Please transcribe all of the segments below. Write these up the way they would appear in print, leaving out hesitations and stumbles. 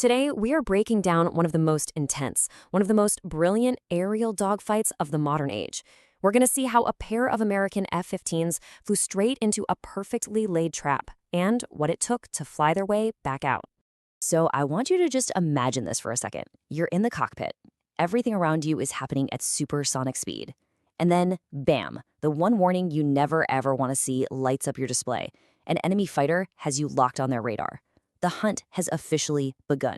Today, we are breaking down one of the most intense, one of the most brilliant aerial dogfights of the modern age. We're going to see how a pair of American F-15s flew straight into a perfectly laid trap and what it took to fly their way back out. So I want you to just imagine this for a second. You're in the cockpit. Everything around you is happening at supersonic speed. And then, bam, the one warning you never ever want to see lights up your display. An enemy fighter has you locked on their radar. The hunt has officially begun.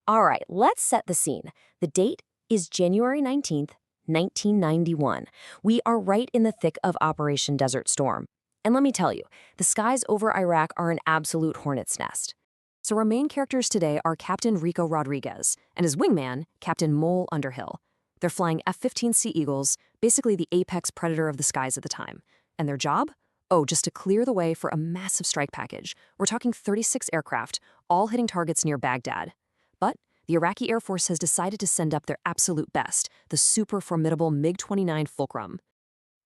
All right, let's set the scene. The date is January 19th, 1991. We are right in the thick of Operation Desert Storm. And let me tell you, the skies over Iraq are an absolute hornet's nest. So our main characters today are Captain Rico Rodriguez and his wingman, Captain Mole Underhill. They're flying F-15 Sea Eagles, basically the apex predator of the skies at the time. And their job? Oh, just to clear the way for a massive strike package. We're talking 36 aircraft, all hitting targets near Baghdad. But the Iraqi Air Force has decided to send up their absolute best, the super formidable MiG-29 Fulcrum.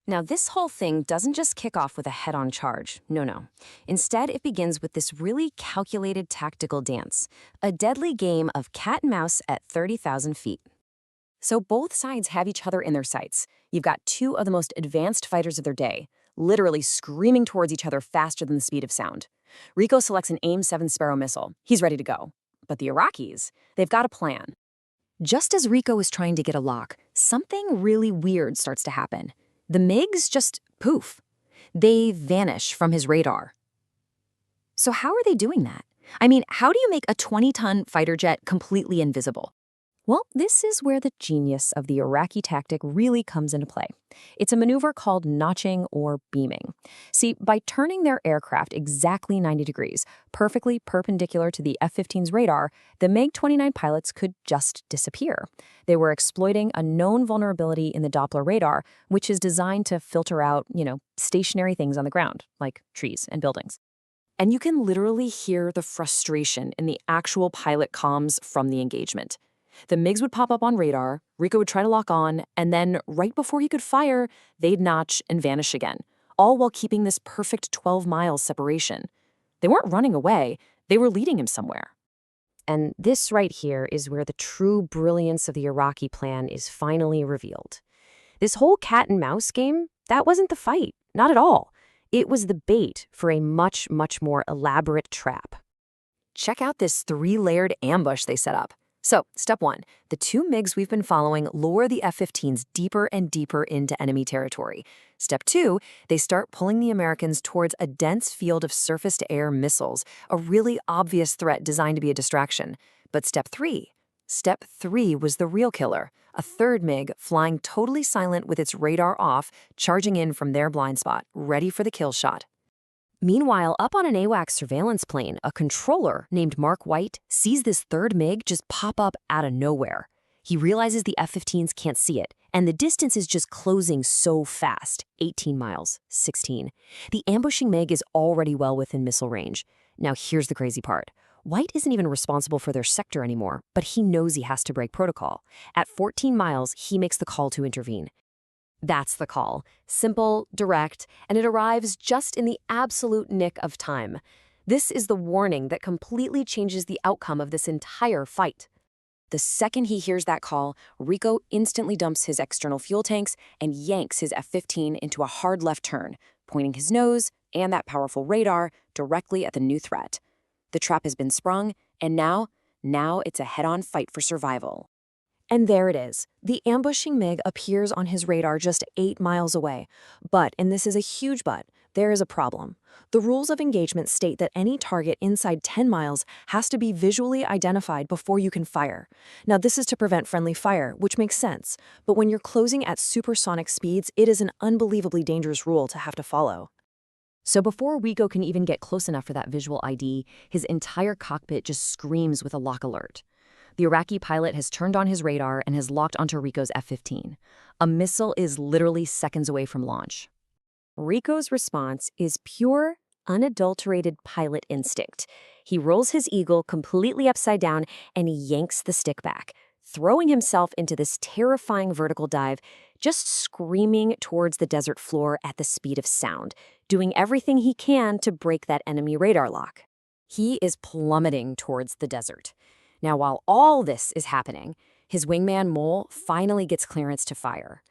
Now, this whole thing doesn't just kick off with a head-on charge. No. Instead, it begins with this really calculated tactical dance, a deadly game of cat and mouse at 30,000 feet. So both sides have each other in their sights. You've got two of the most advanced fighters of their day, literally screaming towards each other faster than the speed of sound. Rico selects an AIM-7 Sparrow missile. He's ready to go. But the Iraqis, they've got a plan. Just as Rico is trying to get a lock, something really weird starts to happen. The MiGs just poof. They vanish from his radar. So how are they doing that? I mean, how do you make a 20-ton fighter jet completely invisible? Well, this is where the genius of the Iraqi tactic really comes into play. It's a maneuver called notching or beaming. See, by turning their aircraft exactly 90 degrees, perfectly perpendicular to the F-15's radar, the MiG-29 pilots could just disappear. They were exploiting a known vulnerability in the Doppler radar, which is designed to filter out, stationary things on the ground, like trees and buildings. And you can literally hear the frustration in the actual pilot comms from the engagement. The MiGs would pop up on radar, Rico would try to lock on, and then right before he could fire, they'd notch and vanish again, all while keeping this perfect 12 miles separation. They weren't running away, they were leading him somewhere. And this right here is where the true brilliance of the Iraqi plan is finally revealed. This whole cat and mouse game, that wasn't the fight, not at all. It was the bait for a much more elaborate trap. Check out this 3-layered ambush they set up. So, step 1, the two MiGs we've been following lure the F-15s deeper and deeper into enemy territory. Step 2, they start pulling the Americans towards a dense field of surface-to-air missiles, a really obvious threat designed to be a distraction. But Step 3 was the real killer, a third MiG flying totally silent with its radar off, charging in from their blind spot, ready for the kill shot. Meanwhile, up on an AWACS surveillance plane, a controller named Mark White sees this third MiG just pop up out of nowhere. He realizes the F-15s can't see it, and the distance is just closing so fast, 18 miles, 16. The ambushing MiG is already well within missile range. Now here's the crazy part. White isn't even responsible for their sector anymore, but he knows he has to break protocol. At 14 miles, he makes the call to intervene. That's the call. Simple, direct, and it arrives just in the absolute nick of time. This is the warning that completely changes the outcome of this entire fight. The second he hears that call, Rico instantly dumps his external fuel tanks and yanks his F-15 into a hard left turn, pointing his nose and that powerful radar directly at the new threat. The trap has been sprung, and now it's a head-on fight for survival. And there it is. The ambushing MiG appears on his radar just 8 miles away. But, and this is a huge but, there is a problem. The rules of engagement state that any target inside 10 miles has to be visually identified before you can fire. Now, this is to prevent friendly fire, which makes sense. But when you're closing at supersonic speeds, it is an unbelievably dangerous rule to have to follow. So before Rico can even get close enough for that visual ID, his entire cockpit just screams with a lock alert. The Iraqi pilot has turned on his radar and has locked onto Rico's F-15. A missile is literally seconds away from launch. Rico's response is pure, unadulterated pilot instinct. He rolls his eagle completely upside down and he yanks the stick back, throwing himself into this terrifying vertical dive, just screaming towards the desert floor at the speed of sound, doing everything he can to break that enemy radar lock. He is plummeting towards the desert. Now, while all this is happening, his wingman Mole finally gets clearance to fire.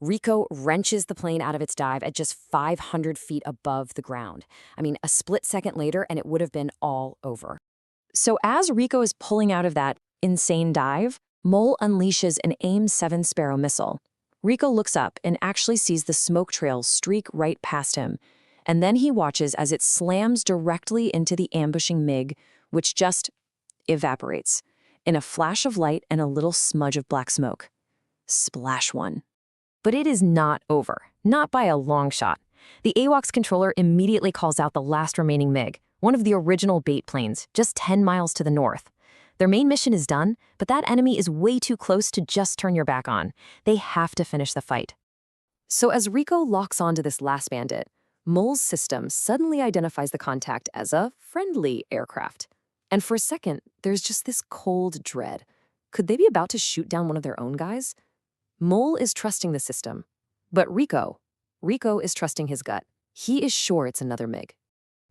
Rico wrenches the plane out of its dive at just 500 feet above the ground. I mean, a split second later, and it would have been all over. So as Rico is pulling out of that insane dive, Mole unleashes an AIM-7 Sparrow missile. Rico looks up and actually sees the smoke trail streak right past him, and then he watches as it slams directly into the ambushing MiG, which just evaporates in a flash of light and a little smudge of black smoke. Splash one. But it is not over, not by a long shot. The AWACS controller immediately calls out the last remaining MiG, one of the original bait planes, just 10 miles to the north. Their main mission is done, but that enemy is way too close to just turn your back on. They have to finish the fight. So as Rico locks onto this last bandit, Mole's system suddenly identifies the contact as a friendly aircraft. And for a second, there's just this cold dread. Could they be about to shoot down one of their own guys? Mole is trusting the system. But Rico is trusting his gut. He is sure it's another MiG.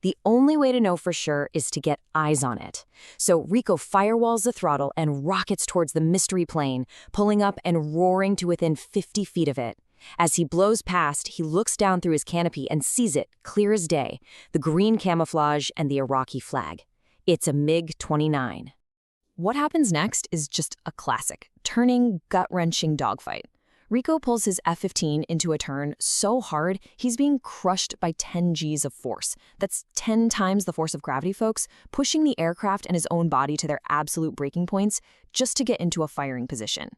The only way to know for sure is to get eyes on it. So Rico firewalls the throttle and rockets towards the mystery plane, pulling up and roaring to within 50 feet of it. As he blows past, he looks down through his canopy and sees it, clear as day, the green camouflage and the Iraqi flag. It's a MiG-29. What happens next is just a classic, turning, gut-wrenching dogfight. Rico pulls his F-15 into a turn so hard, he's being crushed by 10 Gs of force. That's 10 times the force of gravity, folks, pushing the aircraft and his own body to their absolute breaking points just to get into a firing position.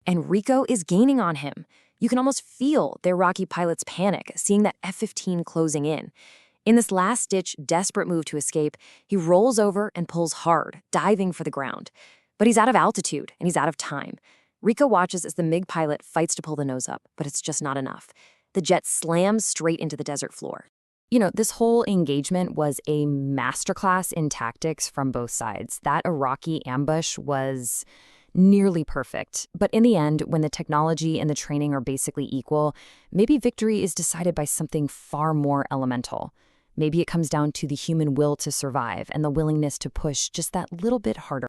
And Rico is gaining on him. You can almost feel the Iraqi pilot's panic, seeing that F-15 closing in. In this last-ditch, desperate move to escape, he rolls over and pulls hard, diving for the ground. But he's out of altitude, and he's out of time. Rico watches as the MiG pilot fights to pull the nose up, but it's just not enough. The jet slams straight into the desert floor. You know, this whole engagement was a masterclass in tactics from both sides. That Iraqi ambush was nearly perfect. But in the end, when the technology and the training are basically equal, maybe victory is decided by something far more elemental. Maybe it comes down to the human will to survive and the willingness to push just that little bit harder.